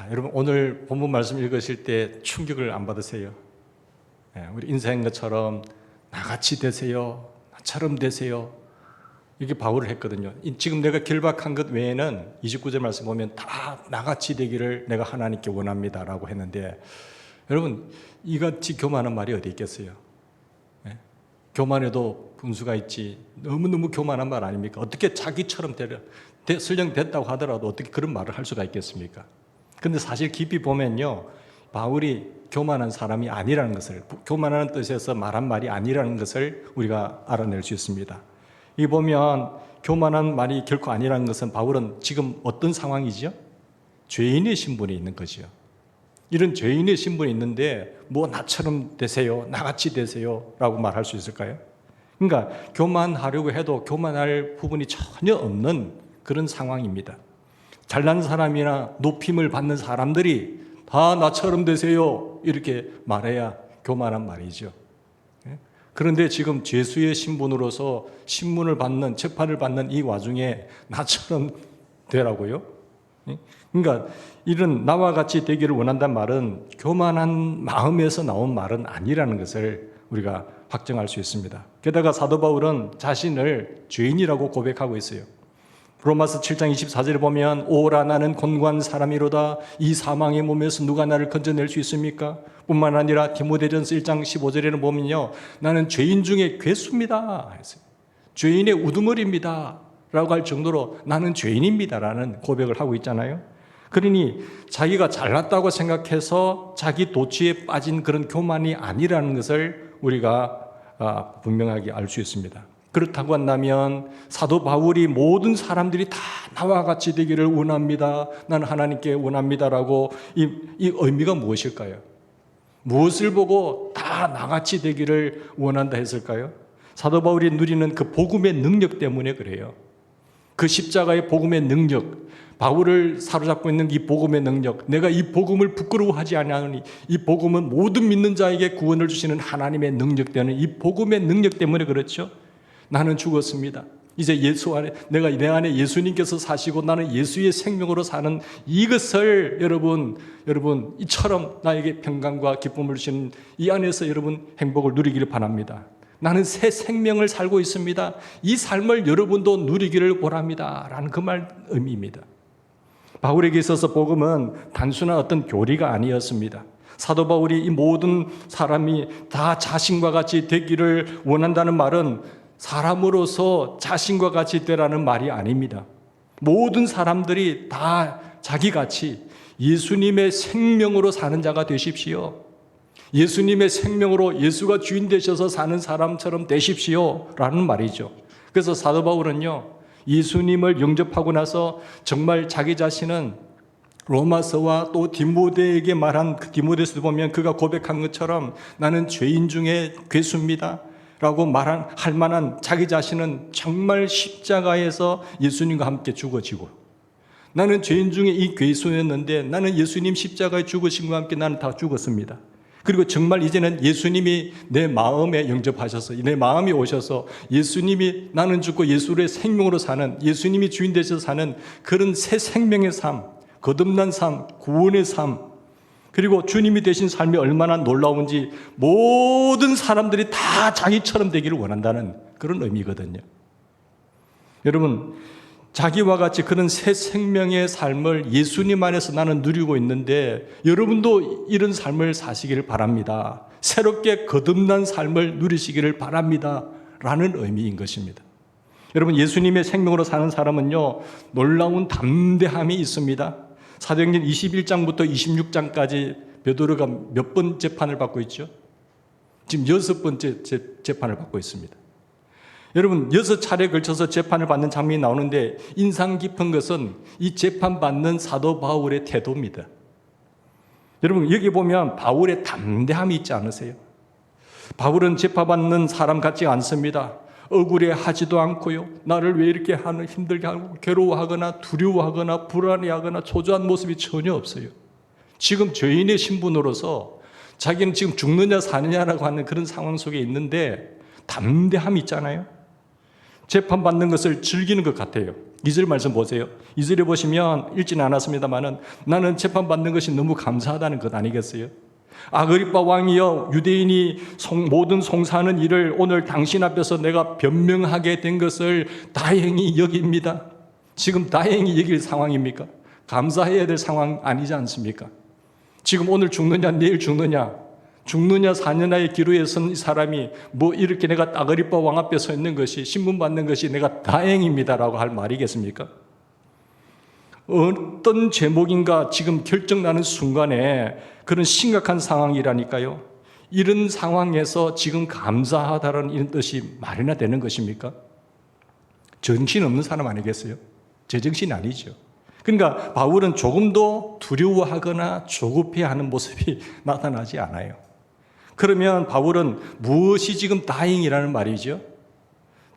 여러분 오늘 본문 말씀 읽으실 때 충격을 안 받으세요? 우리 인사인 것처럼 나같이 되세요, 나처럼 되세요, 이렇게 바울을 했거든요. 지금 내가 결박한 것 외에는 29절 말씀 보면 다 나같이 되기를 내가 하나님께 원합니다 라고 했는데, 여러분 이같이 교만한 말이 어디 있겠어요? 교만해도 분수가 있지, 너무너무 교만한 말 아닙니까? 어떻게 자기처럼 설령 됐다고 하더라도 어떻게 그런 말을 할 수가 있겠습니까? 근데 사실 깊이 보면요, 바울이 교만한 사람이 아니라는 것을, 교만하는 뜻에서 말한 말이 아니라는 것을 우리가 알아낼 수 있습니다. 이 보면 교만한 말이 결코 아니라는 것은 바울은 지금 어떤 상황이죠? 죄인의 신분이 있는 거죠. 이런 죄인의 신분이 있는데 뭐 나처럼 되세요, 나같이 되세요 라고 말할 수 있을까요? 그러니까 교만하려고 해도 교만할 부분이 전혀 없는 그런 상황입니다. 잘난 사람이나 높임을 받는 사람들이 다 나처럼 되세요 이렇게 말해야 교만한 말이죠. 그런데 지금 죄수의 신분으로서 신문을 받는, 재판을 받는 이 와중에 나처럼 되라고요? 그러니까 이런 나와 같이 되기를 원한다는 말은 교만한 마음에서 나온 말은 아니라는 것을 우리가 확정할 수 있습니다. 게다가 사도 바울은 자신을 죄인이라고 고백하고 있어요. 로마서 7장 24절에 보면 오라 나는 곤고한 사람이로다, 이 사망의 몸에서 누가 나를 건져낼 수 있습니까? 뿐만 아니라 디모데전서 1장 15절에는 보면요, 나는 죄인 중에 괴수입니다 했어요. 죄인의 우두머리입니다 라고 할 정도로 나는 죄인입니다 라는 고백을 하고 있잖아요. 그러니 자기가 잘났다고 생각해서 자기 도취에 빠진 그런 교만이 아니라는 것을 우리가 분명하게 알 수 있습니다. 그렇다고 한다면 사도 바울이 모든 사람들이 다 나와 같이 되기를 원합니다, 나는 하나님께 원합니다라고 이 의미가 무엇일까요? 무엇을 보고 다 나같이 되기를 원한다 했을까요? 사도 바울이 누리는 그 복음의 능력 때문에 그래요. 그 십자가의 복음의 능력, 바울을 사로잡고 있는 이 복음의 능력, 내가 이 복음을 부끄러워하지 아니하노니 이 복음은 모든 믿는 자에게 구원을 주시는 하나님의 능력 때문에, 이 복음의 능력 때문에 그렇죠. 나는 죽었습니다. 이제 예수 안에, 내가 내 안에 예수님께서 사시고 나는 예수의 생명으로 사는 이것을 여러분 이처럼 나에게 평강과 기쁨을 주시는 이 안에서 여러분 행복을 누리기를 바랍니다. 나는 새 생명을 살고 있습니다. 이 삶을 여러분도 누리기를 바랍니다 라는 그 말 의미입니다. 바울에게 있어서 복음은 단순한 어떤 교리가 아니었습니다. 사도 바울이 이 모든 사람이 다 자신과 같이 되기를 원한다는 말은 사람으로서 자신과 같이 되라는 말이 아닙니다. 모든 사람들이 다 자기같이 예수님의 생명으로 사는 자가 되십시오. 예수님의 생명으로 예수가 주인 되셔서 사는 사람처럼 되십시오 라는 말이죠. 그래서 사도 바울은요, 예수님을 영접하고 나서 정말 자기 자신은 로마서와 또 디모데에게 말한 그 디모데서도 보면 그가 고백한 것처럼 나는 죄인 중에 괴수입니다 라고 할 만한 자기 자신은 정말 십자가에서 예수님과 함께 죽어지고, 나는 죄인 중에 이 괴수였는데 나는 예수님 십자가에 죽으심과 함께 나는 다 죽었습니다. 그리고 정말 이제는 예수님이 내 마음에 영접하셔서 내 마음에 오셔서 예수님이 나는 죽고 예수의 생명으로 사는, 예수님이 주인 되셔서 사는 그런 새 생명의 삶, 거듭난 삶, 구원의 삶, 그리고 주님이 되신 삶이 얼마나 놀라운지 모든 사람들이 다 자기처럼 되기를 원한다는 그런 의미거든요. 여러분, 자기와 같이 그런 새 생명의 삶을 예수님 안에서 나는 누리고 있는데 여러분도 이런 삶을 사시기를 바랍니다. 새롭게 거듭난 삶을 누리시기를 바랍니다 라는 의미인 것입니다. 여러분, 예수님의 생명으로 사는 사람은요, 놀라운 담대함이 있습니다. 사도행전 21장부터 26장까지 베드로가 몇 번 재판을 받고 있죠? 지금 6번째 재판을 받고 있습니다. 여러분, 6차례에 걸쳐서 재판을 받는 장면이 나오는데 인상 깊은 것은 이 재판받는 사도 바울의 태도입니다. 여러분, 여기 보면 바울의 담대함이 있지 않으세요? 바울은 재판받는 사람 같지 않습니다. 억울해하지도 않고요, 나를 왜 이렇게 힘들게 하고 괴로워하거나 두려워하거나 불안해하거나 초조한 모습이 전혀 없어요. 지금 죄인의 신분으로서 자기는 지금 죽느냐 사느냐라고 하는 그런 상황 속에 있는데 담대함이 있잖아요. 재판받는 것을 즐기는 것 같아요. 2절 말씀 보세요. 2절에 보시면 읽지는 않았습니다만은 나는 재판받는 것이 너무 감사하다는 것 아니겠어요? 아그리빠 왕이여, 유대인이 모든 송사하는 일을 오늘 당신 앞에서 내가 변명하게 된 것을 다행히 여깁니다. 지금 다행히 여길 상황입니까? 감사해야 될 상황 아니지 않습니까? 지금 오늘 죽느냐 내일 죽느냐 사느냐의 기로에 선 이 사람이 뭐 이렇게 내가 아그리빠 왕 앞에 서 있는 것이, 신문 받는 것이 내가 다행입니다라고 할 말이겠습니까? 어떤 제목인가 지금 결정나는 순간에 그런 심각한 상황이라니까요. 이런 상황에서 지금 감사하다는 이런 뜻이 말이나 되는 것입니까? 정신 없는 사람 아니겠어요? 제정신이 아니죠. 그러니까 바울은 조금도 두려워하거나 조급해하는 모습이 나타나지 않아요. 그러면 바울은 무엇이 지금 다행이라는 말이죠?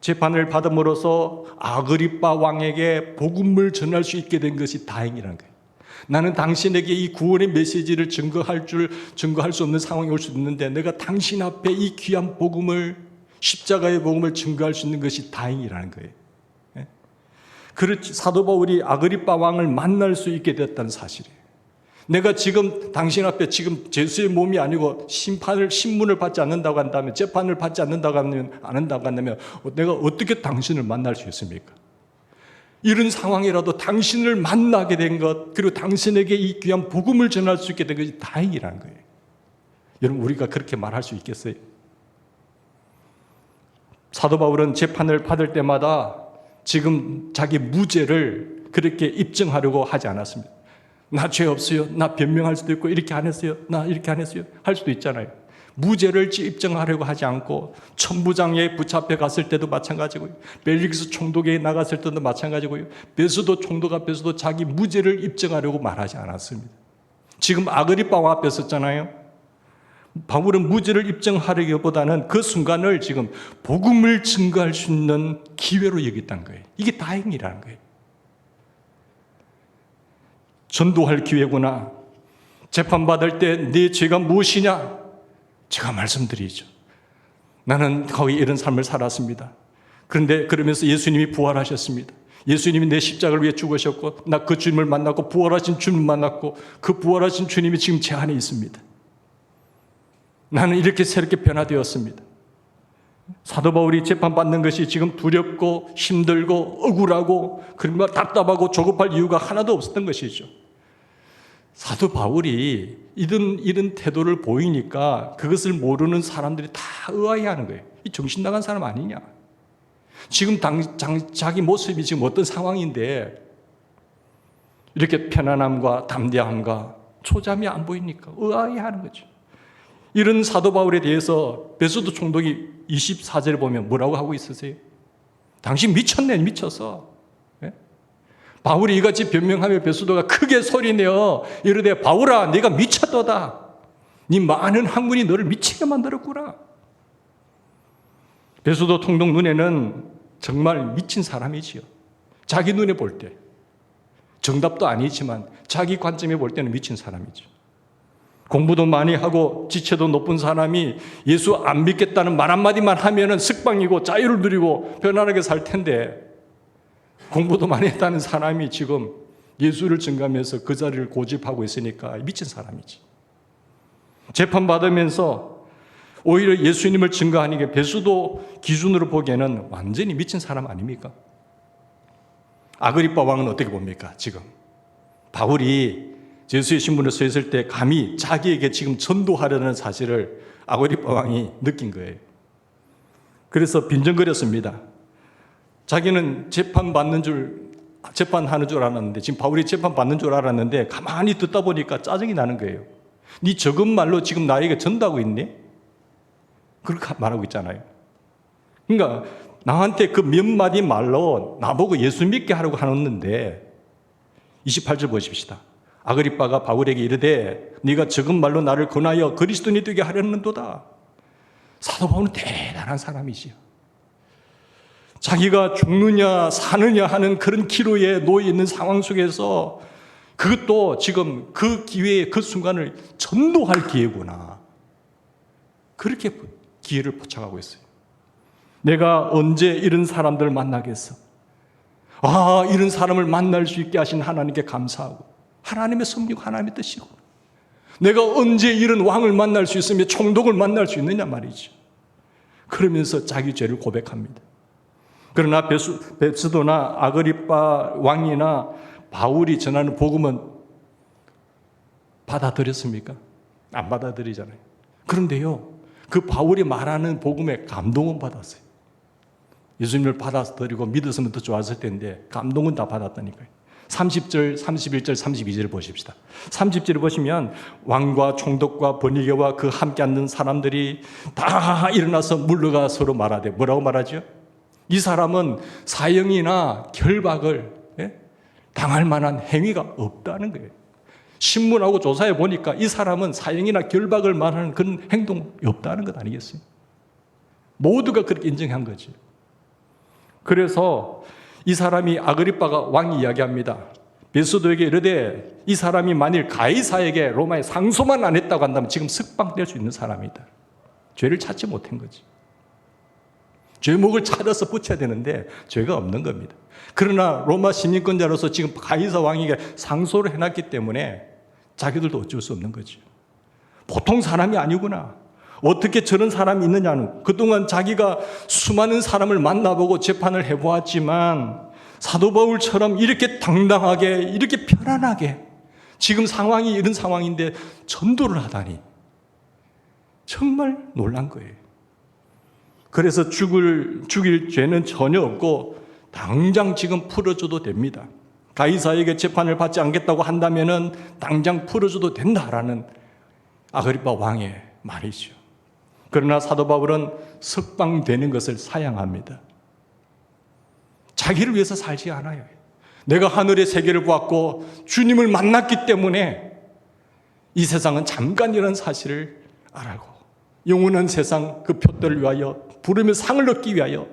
재판을 받음으로써 아그리빠 왕에게 복음을 전할 수 있게 된 것이 다행이라는 거예요. 나는 당신에게 이 구원의 메시지를 증거할 수 없는 상황이 올 수 있는데 내가 당신 앞에 이 귀한 복음을, 십자가의 복음을 증거할 수 있는 것이 다행이라는 거예요. 그렇지, 사도 바울이 아그리빠 왕을 만날 수 있게 됐다는 사실이에요. 내가 지금 당신 앞에 지금 제수의 몸이 아니고 신문을 받지 않는다고 한다면, 재판을 받지 않는다고 한다면 내가 어떻게 당신을 만날 수 있습니까? 이런 상황이라도 당신을 만나게 된 것, 그리고 당신에게 이 귀한 복음을 전할 수 있게 된 것이 다행이라는 거예요. 여러분, 우리가 그렇게 말할 수 있겠어요? 사도 바울은 재판을 받을 때마다 지금 자기 무죄를 그렇게 입증하려고 하지 않았습니다. 나 죄 없어요. 나 변명할 수도 있고, 이렇게 안 했어요. 나 이렇게 안 했어요. 할 수도 있잖아요. 무죄를 입증하려고 하지 않고, 천부장에 붙잡혀 갔을 때도 마찬가지고요. 벨릭스 총독에 나갔을 때도 마찬가지고요. 베스도 총독 앞에서도 자기 무죄를 입증하려고 말하지 않았습니다. 지금 아그리빠 왕 앞에 섰잖아요. 바울은 무죄를 입증하려기보다는 그 순간을 지금 복음을 증거할 수 있는 기회로 여겼다는 거예요. 이게 다행이라는 거예요. 전도할 기회구나. 재판받을 때 네 죄가 무엇이냐? 제가 말씀드리죠. 나는 거의 이런 삶을 살았습니다. 그런데 그러면서 예수님이 부활하셨습니다. 예수님이 내 십자가를 위해 죽으셨고, 나 그 주님을 만났고, 부활하신 주님을 만났고, 그 부활하신 주님이 지금 제 안에 있습니다. 나는 이렇게 새롭게 변화되었습니다. 사도 바울이 재판받는 것이 지금 두렵고 힘들고 억울하고 그리고 답답하고 조급할 이유가 하나도 없었던 것이죠. 사도 바울이 이런 태도를 보이니까 그것을 모르는 사람들이 다 의아해하는 거예요. 이 정신 나간 사람 아니냐? 지금 자기 모습이 지금 어떤 상황인데 이렇게 편안함과 담대함과 초잠이 안 보이니까 의아해하는 거죠. 이런 사도 바울에 대해서 베스도 총독이 24절에 보면 뭐라고 하고 있으세요? 당신 미쳤네, 미쳤어. 네? 바울이 이같이 변명하며 베스도가 크게 소리내어 이르되 바울아, 네가 미쳤도다. 네 많은 학문이 너를 미치게 만들었구나. 베스도 총독 눈에는 정말 미친 사람이지요. 자기 눈에 볼 때 정답도 아니지만 자기 관점에 볼 때는 미친 사람이죠. 공부도 많이 하고 지체도 높은 사람이 예수 안 믿겠다는 말 한마디만 하면은 석방이고 자유를 누리고 편안하게 살 텐데, 공부도 많이 했다는 사람이 지금 예수를 증거하면서 그 자리를 고집하고 있으니까 미친 사람이지. 재판받으면서 오히려 예수님을 증거하는 게 베스도 기준으로 보기에는 완전히 미친 사람 아닙니까? 아그리빠 왕은 어떻게 봅니까? 지금 바울이 제수의 신분을 서 있을 때 감히 자기에게 지금 전도하려는 사실을 아그리빠 왕이 느낀 거예요. 그래서 빈정거렸습니다. 자기는 재판하는 줄 알았는데, 지금 바울이 재판받는 줄 알았는데 가만히 듣다 보니까 짜증이 나는 거예요. 네 적은 말로 지금 나에게 전도하고 있니? 그렇게 말하고 있잖아요. 그러니까 나한테 그 몇 마디 말로 나보고 예수 믿게 하려고 하는데, 28절 보십시다. 아그리빠가 바울에게 이르되 네가 적은 말로 나를 권하여 그리스도인이 되게 하려는도다. 사도 바울은 대단한 사람이지요. 자기가 죽느냐 사느냐 하는 그런 기로에 놓여 있는 상황 속에서 그것도 지금 그 기회에 그 순간을 전도할 기회구나. 그렇게 기회를 포착하고 있어요. 내가 언제 이런 사람들을 만나겠어? 아, 이런 사람을 만날 수 있게 하신 하나님께 감사하고, 하나님의 섭리고 하나님의 뜻이고, 내가 언제 이런 왕을 만날 수 있으며 총독을 만날 수 있느냐 말이죠. 그러면서 자기 죄를 고백합니다. 그러나 베스도나 아그리빠 왕이나 바울이 전하는 복음은 받아들였습니까? 안 받아들이잖아요. 그런데요, 그 바울이 말하는 복음에 감동은 받았어요. 예수님을 받아들이고 믿었으면 더 좋았을 텐데 감동은 다 받았다니까요. 30절, 31절, 32절을 보십시다. 30절을 보시면 왕과 총독과 번이게와 그 함께 앉는 사람들이 다 일어나서 물러가 서로 말하되, 뭐라고 말하죠? 이 사람은 사형이나 결박을 당할 만한 행위가 없다는 거예요. 신문하고 조사해 보니까 이 사람은 사형이나 결박을 말하는 그런 행동이 없다는 것 아니겠어요? 모두가 그렇게 인정한 거죠. 그래서 이 사람이 아그리빠가 왕이 이야기합니다. 베스도에게 이르되 이 사람이 만일 가이사에게 로마에 상소만 안 했다고 한다면 지금 석방될 수 있는 사람이다. 죄를 찾지 못한 거지. 죄목을 찾아서 붙여야 되는데 죄가 없는 겁니다. 그러나 로마 시민권자로서 지금 가이사 왕에게 상소를 해놨기 때문에 자기들도 어쩔 수 없는 거죠. 보통 사람이 아니구나. 어떻게 저런 사람이 있느냐는, 그동안 자기가 수많은 사람을 만나보고 재판을 해보았지만 사도 바울처럼 이렇게 당당하게, 이렇게 편안하게 지금 상황이 이런 상황인데 전도를 하다니 정말 놀란 거예요. 그래서 죽일 죄는 전혀 없고 당장 지금 풀어줘도 됩니다. 가이사에게 재판을 받지 않겠다고 한다면은 당장 풀어줘도 된다라는 아그리빠 왕의 말이죠. 그러나 사도 바울은 석방되는 것을 사양합니다. 자기를 위해서 살지 않아요. 내가 하늘의 세계를 보았고 주님을 만났기 때문에 이 세상은 잠깐이라는 사실을 알고 영원한 세상 그 표들을 위하여 부르며 상을 얻기 위하여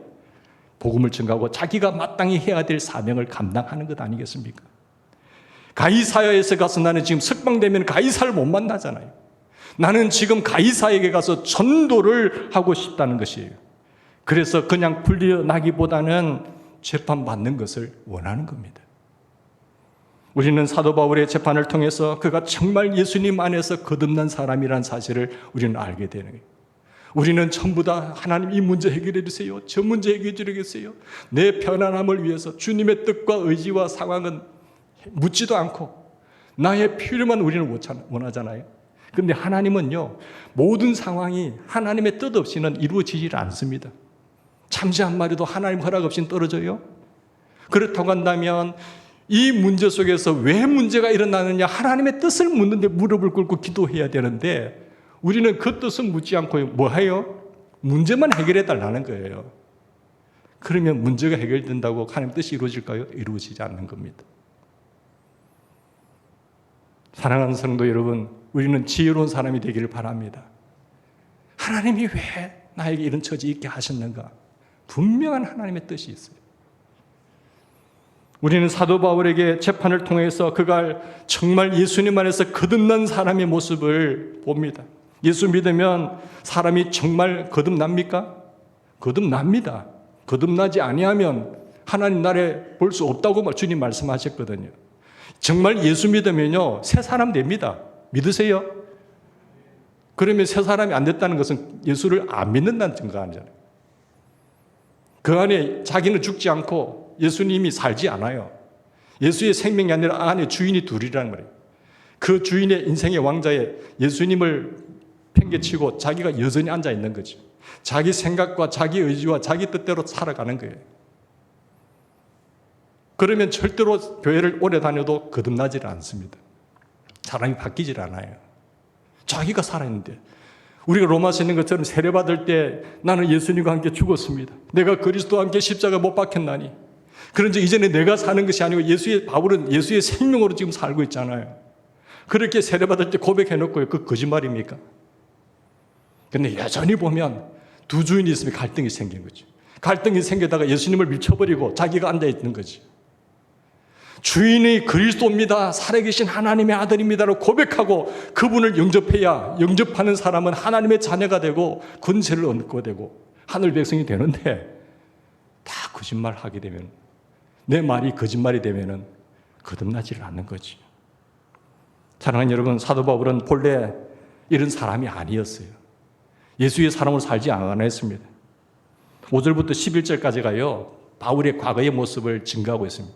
복음을 전가하고 자기가 마땅히 해야 될 사명을 감당하는 것 아니겠습니까? 가이사야에서 가서 나는 지금 석방되면 가이사를 못 만나잖아요. 나는 지금 가이사에게 가서 전도를 하고 싶다는 것이에요. 그래서 그냥 풀려나기보다는 재판받는 것을 원하는 겁니다. 우리는 사도 바울의 재판을 통해서 그가 정말 예수님 안에서 거듭난 사람이라는 사실을 우리는 알게 되는 거예요. 우리는 전부 다 하나님 이 문제 해결해 주세요. 저 문제 해결해 주겠어요. 내 편안함을 위해서 주님의 뜻과 의지와 상황은 묻지도 않고 나의 필요만 우리는 원하잖아요. 그런데 하나님은요, 모든 상황이 하나님의 뜻 없이는 이루어지질 않습니다. 참새 한 마리도 하나님 허락 없이는 떨어져요. 그렇다고 한다면 이 문제 속에서 왜 문제가 일어나느냐, 하나님의 뜻을 묻는데 무릎을 꿇고 기도해야 되는데 우리는 그 뜻을 묻지 않고 뭐 해요? 문제만 해결해 달라는 거예요. 그러면 문제가 해결된다고 하나님 뜻이 이루어질까요? 이루어지지 않는 겁니다. 사랑하는 성도 여러분, 우리는 지혜로운 사람이 되기를 바랍니다. 하나님이 왜 나에게 이런 처지 있게 하셨는가? 분명한 하나님의 뜻이 있어요. 우리는 사도 바울에게 재판을 통해서 그가 정말 예수님 안에서 거듭난 사람의 모습을 봅니다. 예수 믿으면 사람이 정말 거듭납니까? 거듭납니다. 거듭나지 아니하면 하나님 나라에 볼 수 없다고 주님 말씀하셨거든요. 정말 예수 믿으면요, 새 사람 됩니다. 믿으세요? 그러면 새 사람이 안 됐다는 것은 예수를 안 믿는다는 증거 아니잖아요. 그 안에 자기는 죽지 않고 예수님이 살지 않아요. 예수의 생명이 아니라 안에 주인이 둘이라는 거예요. 그 주인의 인생의 왕자에 예수님을 팽개치고 자기가 여전히 앉아 있는 거죠. 자기 생각과 자기 의지와 자기 뜻대로 살아가는 거예요. 그러면 절대로 교회를 오래 다녀도 거듭나질 않습니다. 사람이 바뀌질 않아요. 자기가 살아있는데, 우리가 로마서 있는 것처럼 세례받을 때 나는 예수님과 함께 죽었습니다. 내가 그리스도와 함께 십자가 못 박혔나니. 그런데 이전에 내가 사는 것이 아니고 바울은 예수의 생명으로 지금 살고 있잖아요. 그렇게 세례받을 때 고백해놓고요. 그 거짓말입니까? 근데 여전히 보면 두 주인이 있으면 갈등이 생긴 거죠. 갈등이 생기다가 예수님을 밀쳐버리고 자기가 앉아있는 거죠. 주인이 그리스도입니다. 살아계신 하나님의 아들입니다라고 고백하고 그분을 영접하는 사람은 하나님의 자녀가 되고 권세를 얻고 되고 하늘 백성이 되는데, 다 거짓말하게 되면 내 말이 거짓말이 되면은 거듭나지를 않는 거지. 사랑하는 여러분, 사도 바울은 본래 이런 사람이 아니었어요. 예수의 사람으로 살지 않았습니다. 5절부터 11절까지가요, 바울의 과거의 모습을 증거하고 있습니다.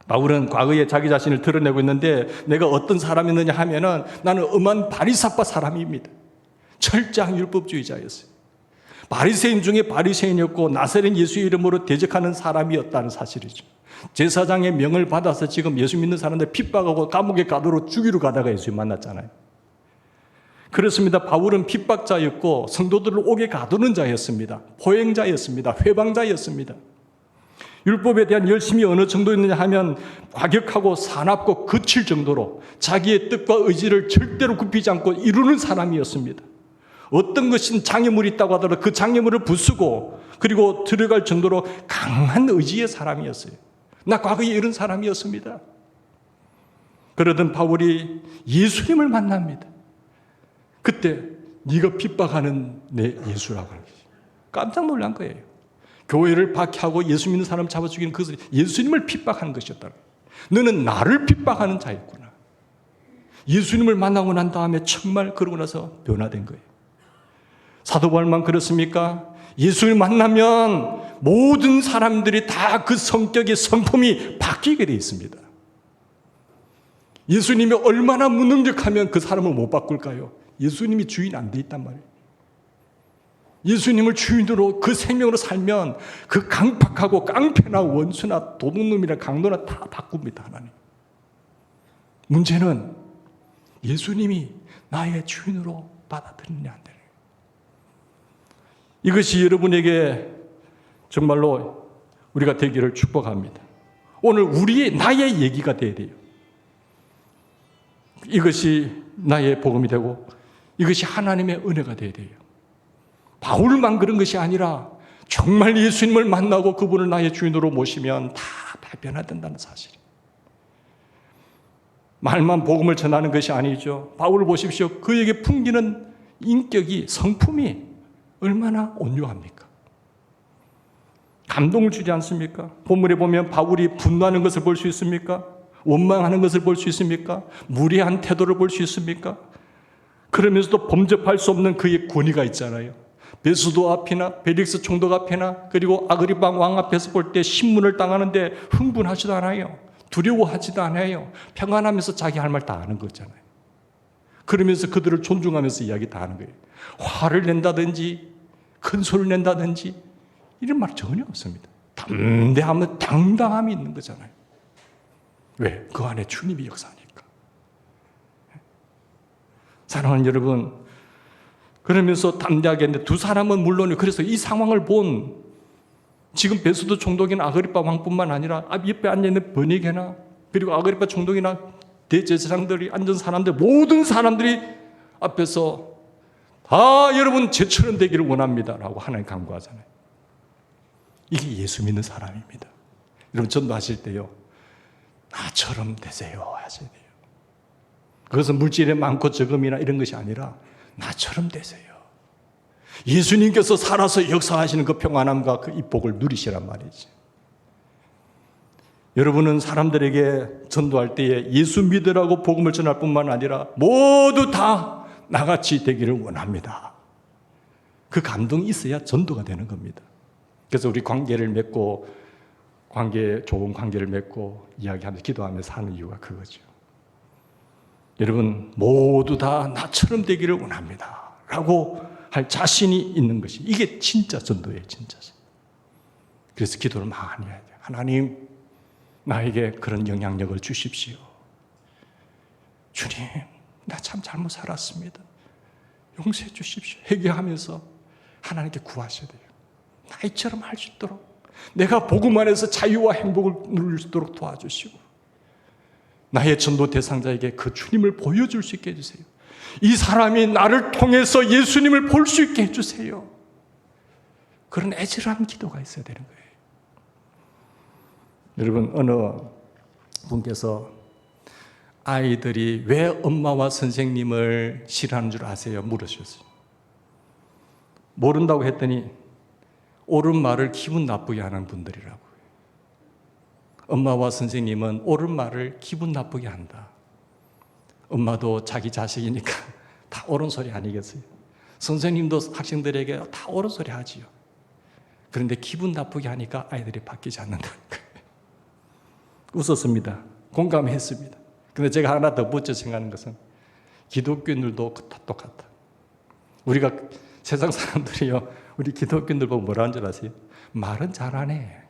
바울은 과거에 자기 자신을 드러내고 있는데, 내가 어떤 사람이었느냐 하면은 나는 엄한 바리새파 사람입니다. 철저한 율법주의자였어요. 바리새인 중에 바리새인이었고 나사렛 예수의 이름으로 대적하는 사람이었다는 사실이죠. 제사장의 명을 받아서 지금 예수 믿는 사람들 핍박하고 감옥에 가도록 죽이러 가다가 예수 만났잖아요. 그렇습니다. 바울은 핍박자였고 성도들을 옥에 가두는 자였습니다. 포행자였습니다. 회방자였습니다. 율법에 대한 열심이 어느 정도였느냐 하면 과격하고 사납고 거칠 정도로 자기의 뜻과 의지를 절대로 굽히지 않고 이루는 사람이었습니다. 어떤 것인 장애물이 있다고 하더라도 그 장애물을 부수고 그리고 들어갈 정도로 강한 의지의 사람이었어요. 나 과거에 이런 사람이었습니다. 그러던 바울이 예수님을 만납니다. 그때 네가 핍박하는 내 예수라고 하는 거예요. 깜짝 놀란 거예요. 교회를 박해하고 예수 믿는 사람 잡아 죽이는 그것을 예수님을 핍박하는 것이었다. 너는 나를 핍박하는 자였구나. 예수님을 만나고 난 다음에 정말 그러고 나서 변화된 거예요. 사도 바울만 그렇습니까? 예수를 만나면 모든 사람들이 다 그 성격의 성품이 바뀌게 되어 있습니다. 예수님이 얼마나 무능력하면 그 사람을 못 바꿀까요? 예수님이 주인 안 돼 있단 말이에요. 예수님을 주인으로 그 생명으로 살면 그 강팍하고 깡패나 원수나 도둑놈이나 강도나 다 바꿉니다, 하나님. 문제는 예수님이 나의 주인으로 받아들이느냐 안 되느냐. 이것이 여러분에게 정말로 우리가 되기를 축복합니다. 오늘 나의 얘기가 되어야 돼요. 이것이 나의 복음이 되고 이것이 하나님의 은혜가 되어야 돼요. 바울만 그런 것이 아니라 정말 예수님을 만나고 그분을 나의 주인으로 모시면 다 변화된다는 사실이에요. 말만 복음을 전하는 것이 아니죠. 바울을 보십시오. 그에게 풍기는 인격이, 성품이 얼마나 온유합니까? 감동을 주지 않습니까? 본문에 보면 바울이 분노하는 것을 볼 수 있습니까? 원망하는 것을 볼 수 있습니까? 무례한 태도를 볼 수 있습니까? 그러면서도 범접할 수 없는 그의 권위가 있잖아요. 베스도 앞이나 벨릭스 총독 앞이나 그리고 아그리파 왕 앞에서 볼 때 신문을 당하는데 흥분하지도 않아요. 두려워하지도 않아요. 평안하면서 자기 할 말 다 하는 거잖아요. 그러면서 그들을 존중하면서 이야기 다 하는 거예요. 화를 낸다든지 큰 소리를 낸다든지 이런 말 전혀 없습니다. 담대하면 당당함이 있는 거잖아요. 왜? 그 안에 주님이 역사하니까. 사랑하는 여러분, 그러면서 담대하게 했는데 두 사람은 물론이요. 그래서 이 상황을 본 지금 베스도 총독이나 아그리파 왕뿐만 아니라 옆에 앉아있는 버니게나 그리고 아그리파 총독이나 대제사장들이 앉은 사람들, 모든 사람들이 앞에서 다 여러분 저처럼 되기를 원합니다 라고 하나님 강구하잖아요. 이게 예수 믿는 사람입니다. 여러분 전도하실 때요, 나처럼 되세요 하셔야 돼요. 그것은 물질에 많고 적음이나 이런 것이 아니라 나처럼 되세요. 예수님께서 살아서 역사하시는 그 평안함과 그 입복을 누리시란 말이지. 여러분은 사람들에게 전도할 때에 예수 믿으라고 복음을 전할 뿐만 아니라 모두 다 나같이 되기를 원합니다. 그 감동이 있어야 전도가 되는 겁니다. 그래서 우리 관계를 맺고 좋은 관계를 맺고 이야기하면서 기도하면서 하는 이유가 그거죠. 여러분 모두 다 나처럼 되기를 원합니다 라고 할 자신이 있는 것이 이게 진짜 전도예요. 진짜. 그래서 기도를 많이 해야 돼요. 하나님 나에게 그런 영향력을 주십시오. 주님 나 참 잘못 살았습니다. 용서해 주십시오. 회개하면서 하나님께 구하셔야 돼요. 나이처럼 할 수 있도록 내가 복음 안에서 자유와 행복을 누릴 수 있도록 도와주시고 나의 전도 대상자에게 그 주님을 보여줄 수 있게 해주세요. 이 사람이 나를 통해서 예수님을 볼 수 있게 해주세요. 그런 애절한 기도가 있어야 되는 거예요. 여러분 어느 분께서 아이들이 왜 엄마와 선생님을 싫어하는 줄 아세요? 물으셨어요. 모른다고 했더니 옳은 말을 기분 나쁘게 하는 분들이라고. 엄마와 선생님은 옳은 말을 기분 나쁘게 한다. 엄마도 자기 자식이니까 다 옳은 소리 아니겠어요? 선생님도 학생들에게 다 옳은 소리 하지요. 그런데 기분 나쁘게 하니까 아이들이 바뀌지 않는다는 거예요. 웃었습니다. 공감했습니다. 근데 제가 하나 더 붙여 생각하는 것은 기독교인들도 다 똑같다. 우리가 세상 사람들이요, 우리 기독교인들 보고 뭐라 하는 줄 아세요? 말은 잘하네.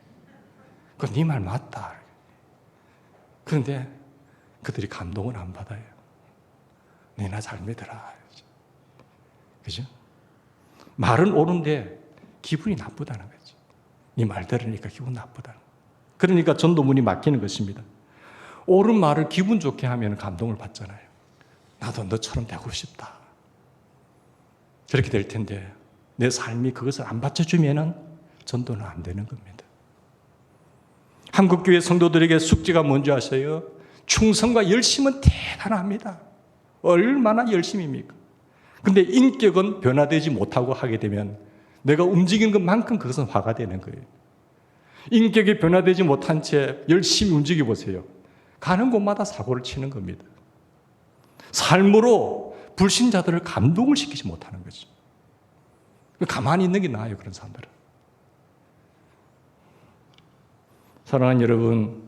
그건 네 말 맞다. 그런데 그들이 감동을 안 받아요. 너나 잘 믿어라. 그죠? 말은 옳은데 기분이 나쁘다는 거죠. 네 말 들으니까 기분 나쁘다. 그러니까 전도문이 맡기는 것입니다. 옳은 말을 기분 좋게 하면 감동을 받잖아요. 나도 너처럼 되고 싶다. 그렇게 될 텐데 내 삶이 그것을 안 받쳐주면 전도는 안 되는 겁니다. 한국교회 성도들에게 숙제가 뭔지 아세요? 충성과 열심은 대단합니다. 얼마나 열심입니까? 근데 인격은 변화되지 못하고 하게 되면 내가 움직이는 것만큼 그것은 화가 되는 거예요. 인격이 변화되지 못한 채 열심히 움직여 보세요. 가는 곳마다 사고를 치는 겁니다. 삶으로 불신자들을 감동을 시키지 못하는 거죠. 가만히 있는 게 나아요, 그런 사람들은. 사랑하는 여러분,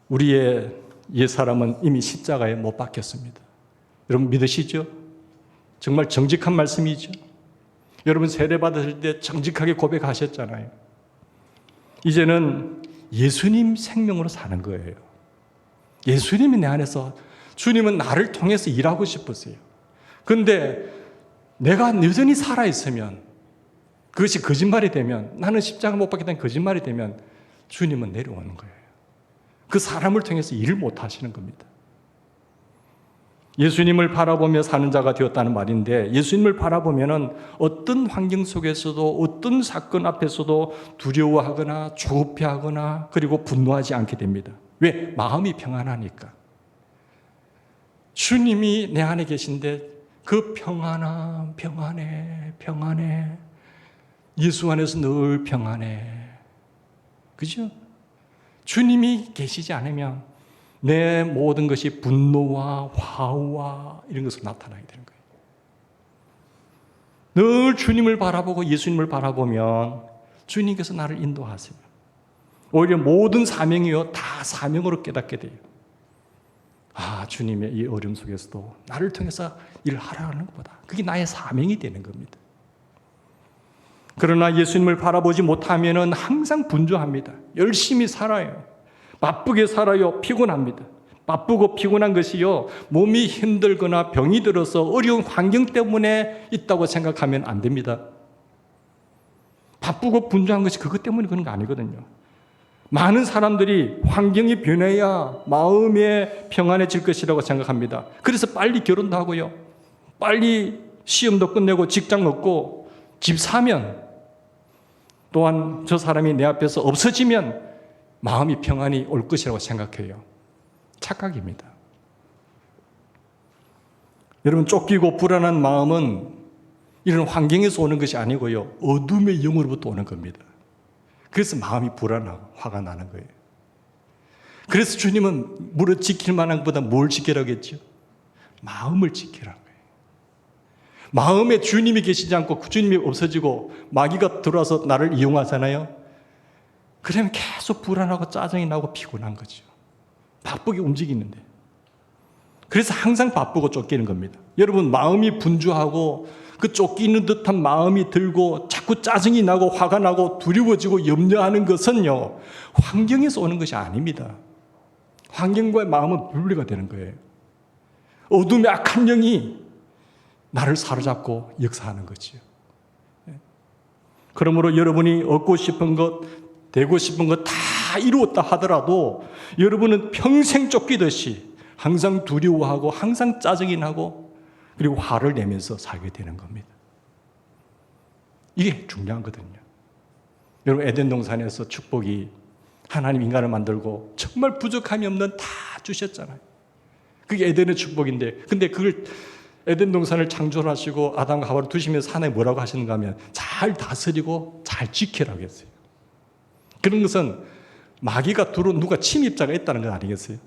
우리의 옛사람은 이미 십자가에 못 박혔습니다. 여러분 믿으시죠? 정말 정직한 말씀이죠. 여러분 세례 받으실 때 정직하게 고백하셨잖아요. 이제는 예수님 생명으로 사는 거예요. 예수님이 내 안에서, 주님은 나를 통해서 일하고 싶으세요. 그런데 내가 여전히 살아있으면, 그것이 거짓말이 되면, 나는 십자가 못 박혔다는 거짓말이 되면 주님은 내려오는 거예요. 그 사람을 통해서 일을 못 하시는 겁니다. 예수님을 바라보며 사는 자가 되었다는 말인데, 예수님을 바라보면 어떤 환경 속에서도, 어떤 사건 앞에서도 두려워하거나 조급해하거나 그리고 분노하지 않게 됩니다. 왜? 마음이 평안하니까. 주님이 내 안에 계신데 그 평안함, 평안해. 예수 안에서 늘 평안해. 그죠? 주님이 계시지 않으면 내 모든 것이 분노와 화와 이런 것으로 나타나게 되는 거예요. 늘 주님을 바라보고 예수님을 바라보면 주님께서 나를 인도하세요. 오히려 모든 사명이요, 다 사명으로 깨닫게 돼요. 아, 주님의 이 어려움 속에서도 나를 통해서 일을 하라는 것보다 그게 나의 사명이 되는 겁니다. 그러나 예수님을 바라보지 못하면 항상 분주합니다. 열심히 살아요. 바쁘게 살아요. 피곤합니다. 바쁘고 피곤한 것이요, 몸이 힘들거나 병이 들어서 어려운 환경 때문에 있다고 생각하면 안 됩니다. 바쁘고 분주한 것이 그것 때문에 그런 거 아니거든요. 많은 사람들이 환경이 변해야 마음에 평안해질 것이라고 생각합니다. 그래서 빨리 결혼도 하고요, 빨리 시험도 끝내고 직장 얻고 집 사면, 또한 저 사람이 내 앞에서 없어지면 마음이 평안이 올 것이라고 생각해요. 착각입니다. 여러분, 쫓기고 불안한 마음은 이런 환경에서 오는 것이 아니고요, 어둠의 영으로부터 오는 겁니다. 그래서 마음이 불안하고 화가 나는 거예요. 그래서 주님은 무릇 지킬 만한 것보다 뭘 지키라고 했죠? 마음을 지키라고 해요. 마음에 주님이 계시지 않고 주님이 없어지고 마귀가 들어와서 나를 이용하잖아요. 그러면 계속 불안하고 짜증이 나고 피곤한 거죠. 바쁘게 움직이는데. 그래서 항상 바쁘고 쫓기는 겁니다. 여러분, 마음이 분주하고 그 쫓기는 듯한 마음이 들고 자꾸 짜증이 나고 화가 나고 두려워지고 염려하는 것은요, 환경에서 오는 것이 아닙니다. 환경과의 마음은 분리가 되는 거예요. 어둠의 악한 영이 나를 사로잡고 역사하는 거지요. 그러므로 여러분이 얻고 싶은 것, 되고 싶은 것 다 이루었다 하더라도 여러분은 평생 쫓기듯이 항상 두려워하고 항상 짜증이 나고 그리고 화를 내면서 살게 되는 겁니다. 이게 중요한 거거든요. 여러분, 에덴 동산에서 축복이, 하나님 인간을 만들고 정말 부족함이 없는 다 주셨잖아요. 그게 에덴의 축복인데, 근데 그걸 에덴 동산을 창조하시고 아담과 하와를 두시면서 하나님 뭐라고 하시는가 하면 잘 다스리고 잘 지키라고 했어요. 그런 것은 마귀가 들어온 누가 침입자가 있다는 건 아니겠어요?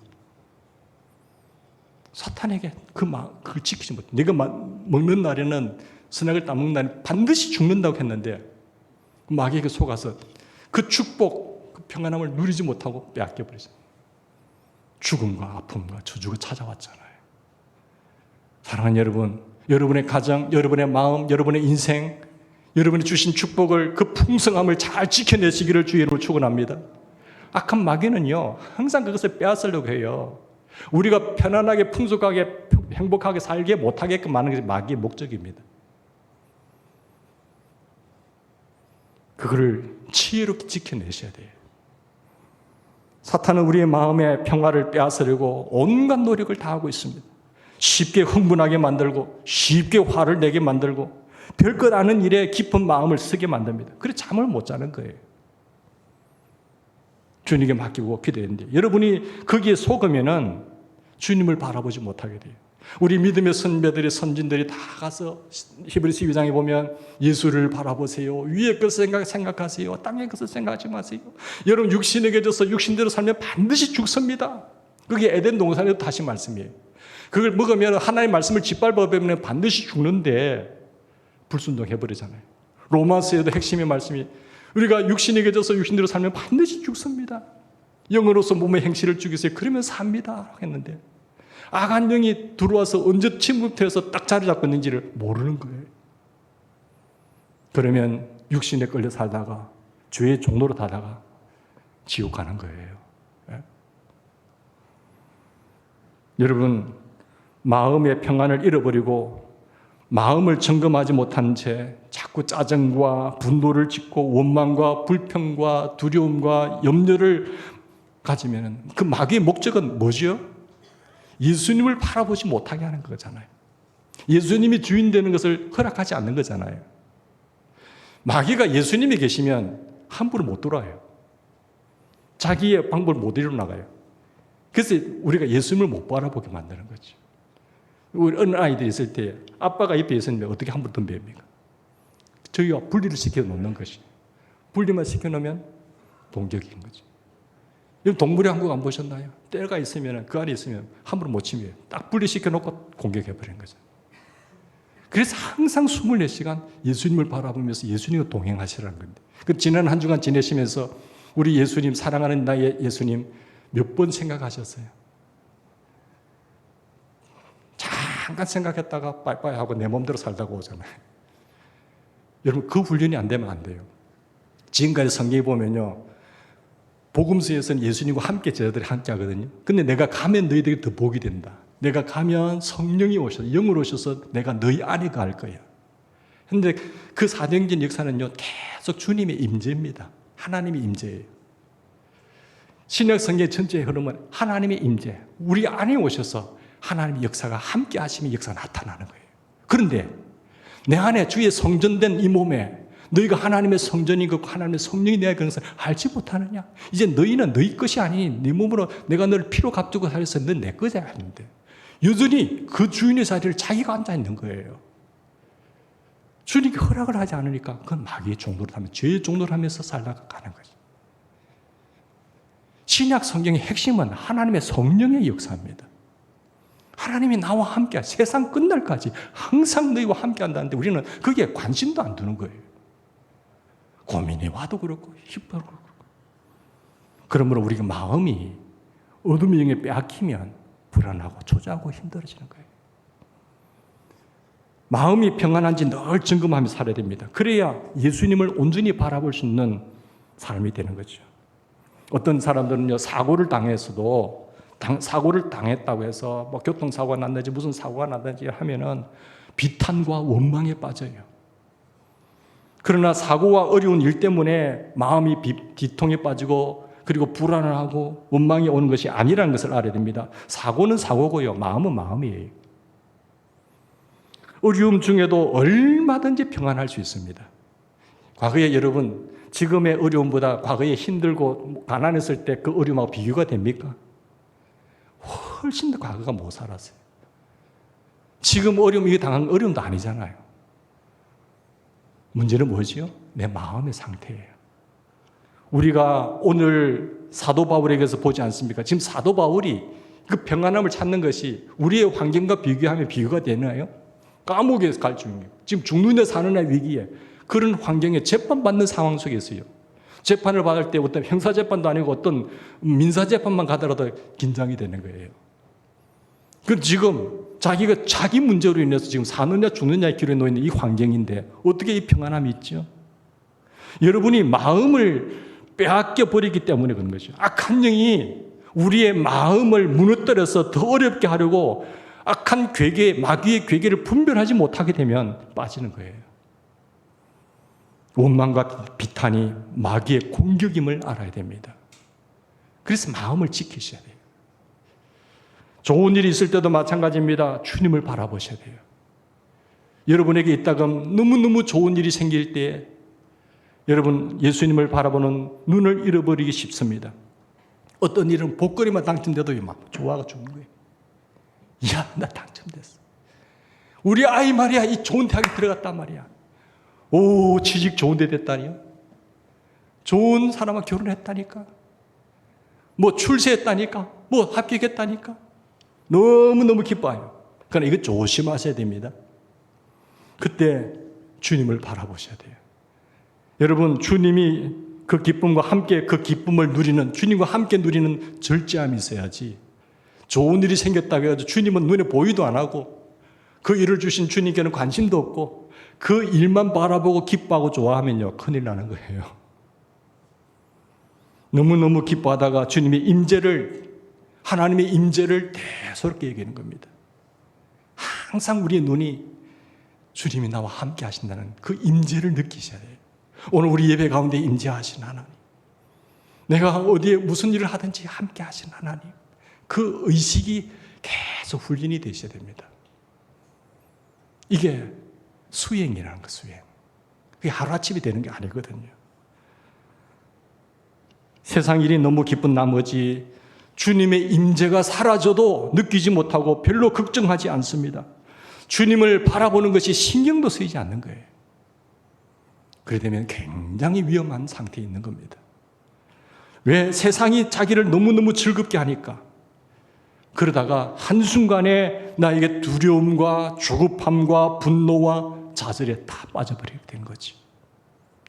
사탄에게 그걸 지키지 못해. 네가 먹는 날에는 선악을 따먹는 날에 반드시 죽는다고 했는데 마귀에게 속아서 그 축복, 그 평안함을 누리지 못하고 빼앗겨버리죠. 죽음과 아픔과 저주가 찾아왔잖아요. 사랑하는 여러분, 여러분의 가정, 여러분의 마음, 여러분의 인생, 여러분이 주신 축복을, 그 풍성함을 잘 지켜내시기를 주의 이름으로 축원합니다. 악한 마귀는요, 항상 그것을 빼앗으려고 해요. 우리가 편안하게, 풍족하게, 행복하게 살게 못하게끔 하는 것이 마귀의 목적입니다. 그거를 지혜롭게 지켜내셔야 돼요. 사탄은 우리의 마음의 평화를 빼앗으려고 온갖 노력을 다하고 있습니다. 쉽게 흥분하게 만들고, 쉽게 화를 내게 만들고, 별것 아는 일에 깊은 마음을 쓰게 만듭니다. 그래 잠을 못 자는 거예요. 주님께 맡기고 기도했는데 여러분이 거기에 속으면은 주님을 바라보지 못하게 돼요. 우리 믿음의 선배들이, 선진들이 다 가서 히브리서 12장에 보면 예수를 바라보세요. 위의 것을 생각하세요. 땅의 것을 생각하지 마세요. 여러분 육신에게 져서 육신대로 살면 반드시 죽습니다. 그게 에덴 동산에도 다시 말씀이에요. 그걸 먹으면 하나님의 말씀을 짓밟아보면 반드시 죽는데 불순종해버리잖아요. 로마서에도 핵심의 말씀이 우리가 육신에게 져서 육신대로 살면 반드시 죽습니다. 영으로서 몸의 행실을 죽이세요. 그러면 삽니다. 했는데 악한 영이 들어와서 언제 침묵해서 딱 자리 잡고 있는지를 모르는 거예요. 그러면 육신에 끌려 살다가 죄의 종로로 다다가 지옥 가는 거예요. 예? 여러분, 마음의 평안을 잃어버리고 마음을 점검하지 못한 채 자꾸 짜증과 분노를 짓고 원망과 불평과 두려움과 염려를 가지면 그 마귀의 목적은 뭐죠? 예수님을 바라보지 못하게 하는 거잖아요. 예수님이 주인 되는 것을 허락하지 않는 거잖아요. 마귀가 예수님이 계시면 함부로 못 돌아요. 자기의 방법을 못 이뤄나가요. 그래서 우리가 예수님을 못 바라보게 만드는 거죠. 우리 어느 아이들이 있을 때 아빠가 옆에 있으면 어떻게 함부로 덤벼입니까? 저희가 분리를 시켜놓는 것이. 분리만 시켜놓으면 공격인 거죠. 여러분 동물의 왕국 안 보셨나요? 떼가 있으면 그 안에 있으면 함부로 못 침해요. 딱 분리시켜놓고 공격해버리는 거죠. 그래서 항상 24시간 예수님을 바라보면서 예수님과 동행하시라는 겁니다. 그 지난 한 주간 지내시면서 우리 예수님, 사랑하는 나의 예수님 몇 번 생각하셨어요? 잠깐 생각했다가 빠이빠이 하고 내 몸대로 살다가 오잖아요. 여러분 그 훈련이 안 되면 안 돼요. 지금까지 성경에 보면요, 복음서에서는 예수님과 함께 제자들이 함께 하거든요. 근데 내가 가면 너희들이 더 복이 된다. 내가 가면 성령이 오셔서, 영으로 오셔서 내가 너희 안에 갈 거야. 근데 그 사도행전 역사는요, 계속 주님의 임재입니다. 하나님의 임재예요. 신약 성경 전체의 흐름은 하나님의 임재, 우리 안에 오셔서 하나님의 역사가 함께 하시면 역사가 나타나는 거예요. 그런데 내 안에 주의 성전된 이 몸에 너희가 하나님의 성전이고 하나님의 성령이 내가 그런 것을 알지 못하느냐? 이제 너희는 너희 것이 아닌 네 몸으로 내가 너를 피로 값주고 살려서 넌 내 것이 아닌데 여전히 그 주인의 자리를 자기가 앉아 있는 거예요. 주님께 허락을 하지 않으니까 그건 마귀의 종노릇 하면 죄의 종노릇 하면서 살다가 가는 거죠. 신약 성경의 핵심은 하나님의 성령의 역사입니다. 하나님이 나와 함께 세상 끝날까지 항상 너희와 함께 한다는데 우리는 거기에 관심도 안 두는 거예요. 고민이 와도 그렇고 힘도 그렇고. 그러므로 우리가 마음이 어둠의 영에 빼앗기면 불안하고 초조하고 힘들어지는 거예요. 마음이 평안한지 늘 점검하며 살아야 됩니다. 그래야 예수님을 온전히 바라볼 수 있는 사람이 되는 거죠. 어떤 사람들은요, 사고를 당했어도 사고를 당했다고 해서 뭐 교통사고가 났는지 무슨 사고가 났는지 하면은 비탄과 원망에 빠져요. 그러나 사고와 어려운 일 때문에 마음이 비통에 빠지고 그리고 불안을 하고 원망이 오는 것이 아니라는 것을 알아야 됩니다. 사고는 사고고요. 마음은 마음이에요. 어려움 중에도 얼마든지 평안할 수 있습니다. 과거에 여러분, 지금의 어려움보다 과거에 힘들고 가난했을 때 그 어려움하고 비교가 됩니까? 훨씬 더 과거가 못 살았어요. 지금 어려움, 이게 당한 어려움도 아니잖아요. 문제는 뭐지요? 내 마음의 상태예요. 우리가 오늘 사도 바울에게서 보지 않습니까? 지금 사도 바울이 그 평안함을 찾는 것이 우리의 환경과 비교하면 비교가 되나요? 감옥에 갈 중이에요. 지금 죽느냐 사느냐 위기에 그런 환경에 재판받는 상황 속에 있어요. 재판을 받을 때 어떤 형사재판도 아니고 어떤 민사재판만 가더라도 긴장이 되는 거예요. 그 지금 자기가 자기 문제로 인해서 지금 사느냐 죽느냐의 길에 놓여 있는 이 환경인데 어떻게 이 평안함이 있죠? 여러분이 마음을 빼앗겨 버리기 때문에 그런 거죠. 악한 영이 우리의 마음을 무너뜨려서 더 어렵게 하려고 악한 괴계, 마귀의 괴계를 분별하지 못하게 되면 빠지는 거예요. 원망과 비탄이 마귀의 공격임을 알아야 됩니다. 그래서 마음을 지키셔야 돼요. 좋은 일이 있을 때도 마찬가지입니다. 주님을 바라보셔야 돼요. 여러분에게 있다가 너무너무 좋은 일이 생길 때 여러분 예수님을 바라보는 눈을 잃어버리기 쉽습니다. 어떤 일은 복거리만 당첨돼도 막 좋아가 죽는 거예요. 야, 나 당첨됐어. 우리 아이 말이야, 이 좋은 대학에 들어갔단 말이야. 오, 취직 좋은 데 됐다니요. 좋은 사람과 결혼했다니까. 뭐 출세했다니까. 뭐 합격했다니까. 너무너무 기뻐요. 그러나 이거 조심하셔야 됩니다. 그때 주님을 바라보셔야 돼요. 여러분, 주님이 그 기쁨과 함께 그 기쁨을 누리는, 주님과 함께 누리는 절제함이 있어야지. 좋은 일이 생겼다고 해가지고 주님은 눈에 보이도 안 하고 그 일을 주신 주님께는 관심도 없고 그 일만 바라보고 기뻐하고 좋아하면요, 큰일 나는 거예요. 너무너무 기뻐하다가 주님의 임재를, 하나님의 임재를 대수롭게 얘기하는 겁니다. 항상 우리의 눈이 주님이 나와 함께 하신다는 그 임재를 느끼셔야 돼요. 오늘 우리 예배 가운데 임재하신 하나님, 내가 어디에 무슨 일을 하든지 함께 하신 하나님, 그 의식이 계속 훈련이 되셔야 됩니다. 이게 수행이라는 거, 수행. 그게 하루아침이 되는 게 아니거든요. 세상 일이 너무 기쁜 나머지 주님의 임재가 사라져도 느끼지 못하고 별로 걱정하지 않습니다. 주님을 바라보는 것이 신경도 쓰이지 않는 거예요. 그래 되면 굉장히 위험한 상태에 있는 겁니다. 왜? 세상이 자기를 너무너무 즐겁게 하니까. 그러다가 한순간에 나에게 두려움과 조급함과 분노와 좌절에 다 빠져버리게 된 거지.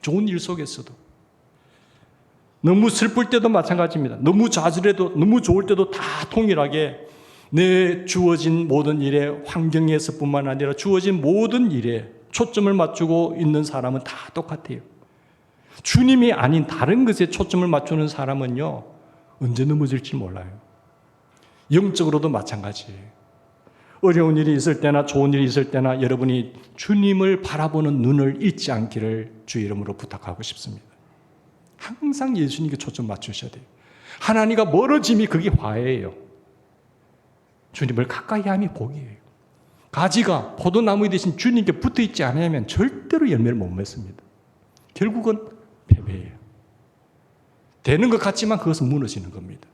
좋은 일 속에서도. 너무 슬플 때도 마찬가지입니다. 너무 좌절해도, 너무 좋을 때도 다 동일하게 내 주어진 모든 일에, 환경에서뿐만 아니라 주어진 모든 일에 초점을 맞추고 있는 사람은 다 똑같아요. 주님이 아닌 다른 것에 초점을 맞추는 사람은요, 언제 넘어질지 몰라요. 영적으로도 마찬가지예요. 어려운 일이 있을 때나 좋은 일이 있을 때나 여러분이 주님을 바라보는 눈을 잃지 않기를 주의 이름으로 부탁하고 싶습니다. 항상 예수님께 초점 맞추셔야 돼요. 하나님과 멀어짐이 그게 화해예요. 주님을 가까이 함이 복이에요. 가지가 포도나무에 대신 주님께 붙어있지 않으면 절대로 열매를 못 맺습니다. 결국은 패배예요. 되는 것 같지만 그것은 무너지는 겁니다.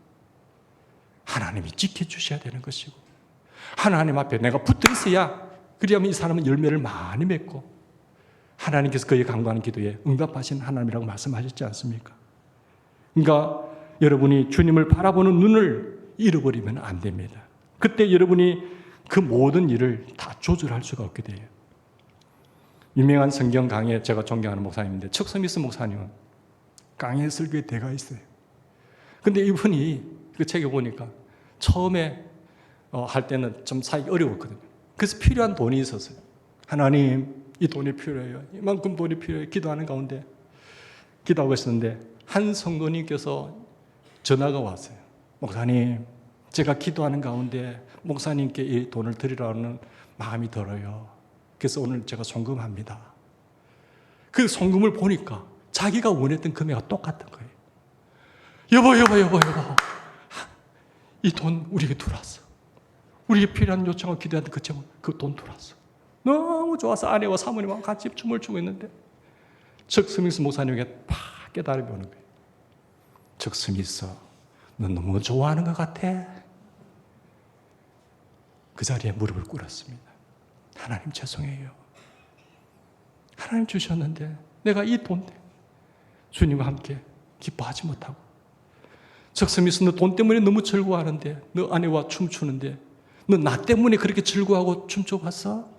하나님이 지켜주셔야 되는 것이고, 하나님 앞에 내가 붙어 있어야, 그리하면 이 사람은 열매를 많이 맺고 하나님께서 그의 간구하는 기도에 응답하신 하나님이라고 말씀하셨지 않습니까? 그러니까 여러분이 주님을 바라보는 눈을 잃어버리면 안 됩니다. 그때 여러분이 그 모든 일을 다 조절할 수가 없게 돼요. 유명한 성경 강해, 제가 존경하는 목사님인데 척 스미스 목사님은 강해 설교에 대가 있어요. 근데 이분이 그 책에 보니까 처음에 할 때는 좀 사기 어려웠거든요. 그래서 필요한 돈이 있었어요. 하나님, 이 돈이 필요해요. 이만큼 돈이 필요해요. 기도하는 가운데 기도하고 있었는데 한 성도님께서 전화가 왔어요. 목사님, 제가 기도하는 가운데 목사님께 이 돈을 드리라는 마음이 들어요. 그래서 오늘 제가 송금합니다. 그 송금을 보니까 자기가 원했던 금액과 똑같은 거예요. 여보. 이 돈 우리에게 들어왔어. 우리에게 필요한 요청을 기도하는 그 돈 들어왔어. 너무 좋아서 아내와 사모님하고 같이 춤을 추고 있는데 척 스미스 목사님에게 팍 깨달음이 오는 거예요. 척 스미스, 너 너무 좋아하는 것 같아. 그 자리에 무릎을 꿇었습니다. 하나님 죄송해요. 하나님 주셨는데 내가 이 돈 주님과 함께 기뻐하지 못하고 석스미스, 너 돈 때문에 너무 즐거워하는데, 너 아내와 춤추는데, 너 나 때문에 그렇게 즐거워하고 춤춰봤어?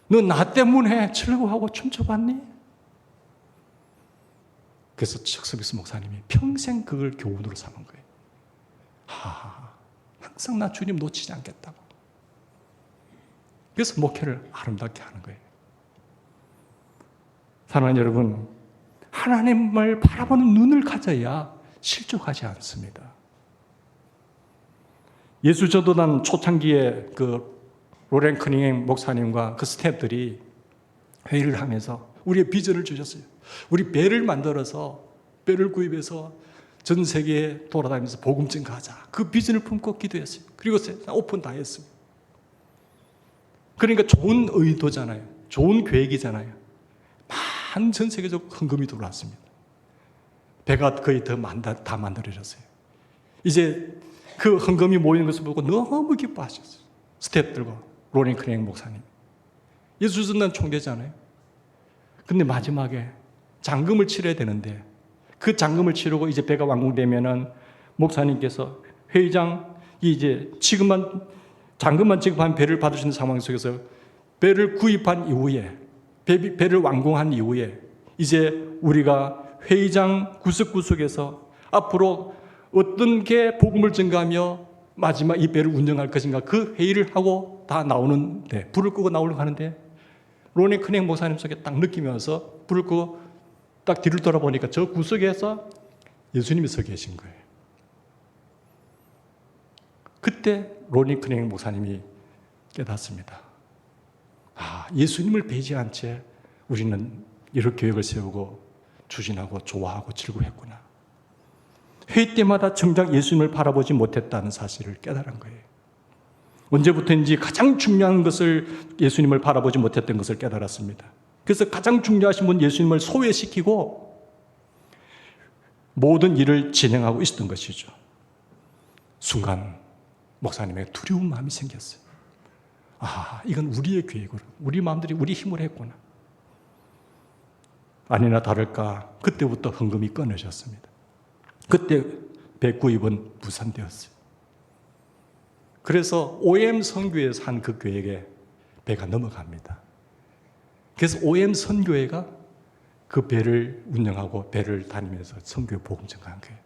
너 나 때문에 즐거워하고 춤춰봤니? 그래서 석스미스 목사님이 평생 그걸 교훈으로 삼은 거예요. 항상 나 주님 놓치지 않겠다고. 그래서 목회를 아름답게 하는 거예요. 사랑하는 여러분, 하나님을 바라보는 눈을 가져야 실족하지 않습니다. 예수전도단 초창기에 그 로렌 커닝햄 목사님과 그 스태프들이 회의를 하면서 우리의 비전을 주셨어요. 우리 배를 만들어서, 배를 구입해서 전 세계에 돌아다니면서 복음 전가하자. 그 비전을 품고 기도했어요. 그리고 오픈 다 했습니다. 그러니까 좋은 의도잖아요. 좋은 계획이잖아요. 많은 전 세계적 헌금이 들어왔습니다. 배가 거의 다 만들어졌어요. 이제 그 헌금이 모이는 것을 보고 너무 기뻐하셨어요. 스태프들과 로렌 커닝햄 목사님. 예수전도단 총대잖아요. 근데 마지막에 잔금을 치러야 되는데 그 잔금을 치르고 이제 배가 완공되면은 목사님께서 회의장 이제 잔금만 지급한 배를 받으시는 상황 속에서 배를 구입한 이후에 배를 완공한 이후에 이제 우리가 회의장 구석구석에서 앞으로 어떤 게 복음을 전가하며 마지막 이 배를 운영할 것인가 그 회의를 하고 다 나오는데 불을 끄고 나오려고 하는데 로렌 커닝햄 목사님 속에 딱 느낌이 와서 불을 끄고 딱 뒤를 돌아보니까 저 구석에서 예수님이 서 계신 거예요. 그때 로렌 커닝햄 목사님이 깨닫습니다. 예수님을 배제한 채 우리는 이런 계획을 세우고 추진하고 좋아하고 즐거워했구나. 회의 때마다 정작 예수님을 바라보지 못했다는 사실을 깨달은 거예요. 언제부터인지 가장 중요한 것을 예수님을 바라보지 못했던 것을 깨달았습니다. 그래서 가장 중요하신 분 예수님을 소외시키고 모든 일을 진행하고 있었던 것이죠. 순간 목사님의 두려운 마음이 생겼어요. 이건 우리의 계획으로, 우리 마음들이 우리 힘으로 했구나. 아니나 다를까 그때부터 헌금이 끊어졌습니다. 그때 배 구입은 무산되었어요. 그래서 OM 선교회에서 한 그 교회에 배가 넘어갑니다. 그래서 OM 선교회가 그 배를 운영하고 배를 다니면서 선교회 복음 전가한 거예요.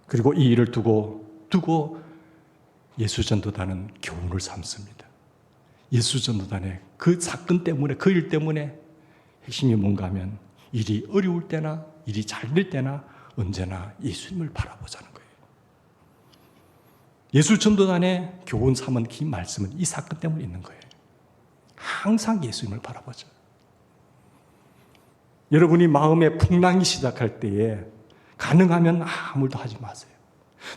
그리고 이 일을 두고 예수전도단은 교훈을 삼습니다. 예수전도단의 그 사건 때문에, 그 일 때문에 핵심이 뭔가 하면 일이 어려울 때나 일이 잘 될 때나 언제나 예수님을 바라보자는 거예요. 예수전도단의 교훈 삼은 긴 말씀은 이 사건 때문에 있는 거예요. 항상 예수님을 바라보자. 여러분이 마음에 풍랑이 시작할 때에 가능하면 아무 일도 하지 마세요.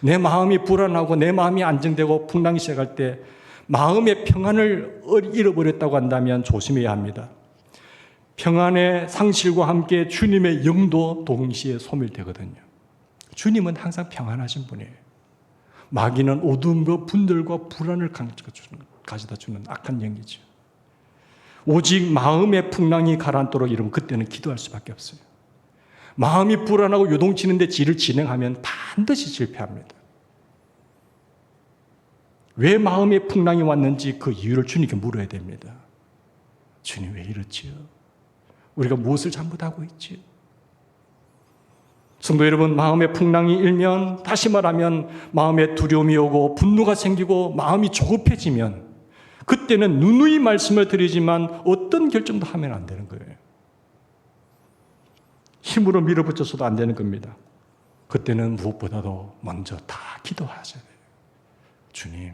내 마음이 불안하고 내 마음이 안정되고 풍랑이 시작할 때 마음의 평안을 잃어버렸다고 한다면 조심해야 합니다. 평안의 상실과 함께 주님의 영도 동시에 소멸되거든요. 주님은 항상 평안하신 분이에요. 마귀는 어두움과 분열과 불안을 가져다 주는 악한 영이죠. 오직 마음의 풍랑이 가라앉도록 이러면 그때는 기도할 수밖에 없어요. 마음이 불안하고 요동치는데 일을 진행하면 반드시 실패합니다. 왜 마음의 풍랑이 왔는지 그 이유를 주님께 물어야 됩니다. 주님 왜 이렇지요? 우리가 무엇을 잘못하고 있지요? 성도 여러분, 마음의 풍랑이 일면, 다시 말하면 마음에 두려움이 오고 분노가 생기고 마음이 조급해지면 그때는 누누이 말씀을 드리지만 어떤 결정도 하면 안 되는 거예요. 힘으로 밀어붙여서도 안 되는 겁니다. 그때는 무엇보다도 먼저 다 기도하셔야 돼요. 주님,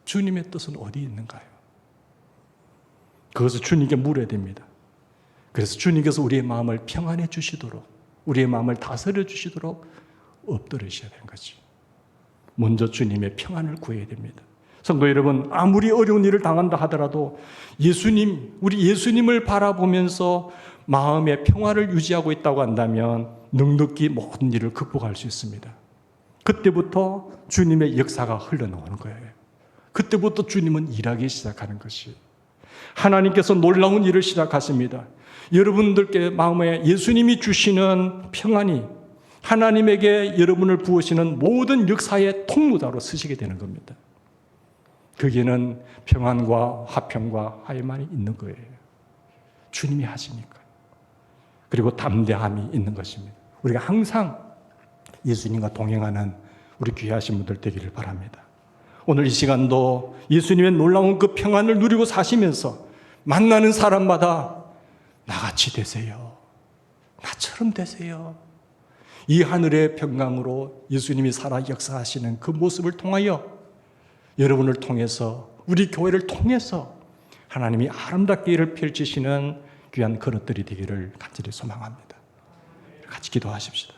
주님의 뜻은 어디 있는가요? 그것을 주님께 물어야 됩니다. 그래서 주님께서 우리의 마음을 평안해 주시도록, 우리의 마음을 다스려 주시도록 엎드리셔야 되는 거죠. 먼저 주님의 평안을 구해야 됩니다. 성도 여러분, 아무리 어려운 일을 당한다 하더라도 우리 예수님을 바라보면서 마음의 평화를 유지하고 있다고 한다면 넉넉히 모든 일을 극복할 수 있습니다. 그때부터 주님의 역사가 흘러나오는 거예요. 그때부터 주님은 일하기 시작하는 것이. 하나님께서 놀라운 일을 시작하십니다. 여러분들께 마음에 예수님이 주시는 평안이 하나님에게 여러분을 부으시는 모든 역사의 통로자로 쓰시게 되는 겁니다. 거기에는 평안과 화평과 화해만이 있는 거예요. 주님이 하시니까. 그리고 담대함이 있는 것입니다. 우리가 항상 예수님과 동행하는 우리 귀하신 분들 되기를 바랍니다. 오늘 이 시간도 예수님의 놀라운 그 평안을 누리고 사시면서 만나는 사람마다 나같이 되세요. 나처럼 되세요. 이 하늘의 평강으로 예수님이 살아 역사하시는 그 모습을 통하여 여러분을 통해서 우리 교회를 통해서 하나님이 아름답게 일을 펼치시는 귀한 그릇들이 되기를 간절히 소망합니다. 같이 기도하십시다.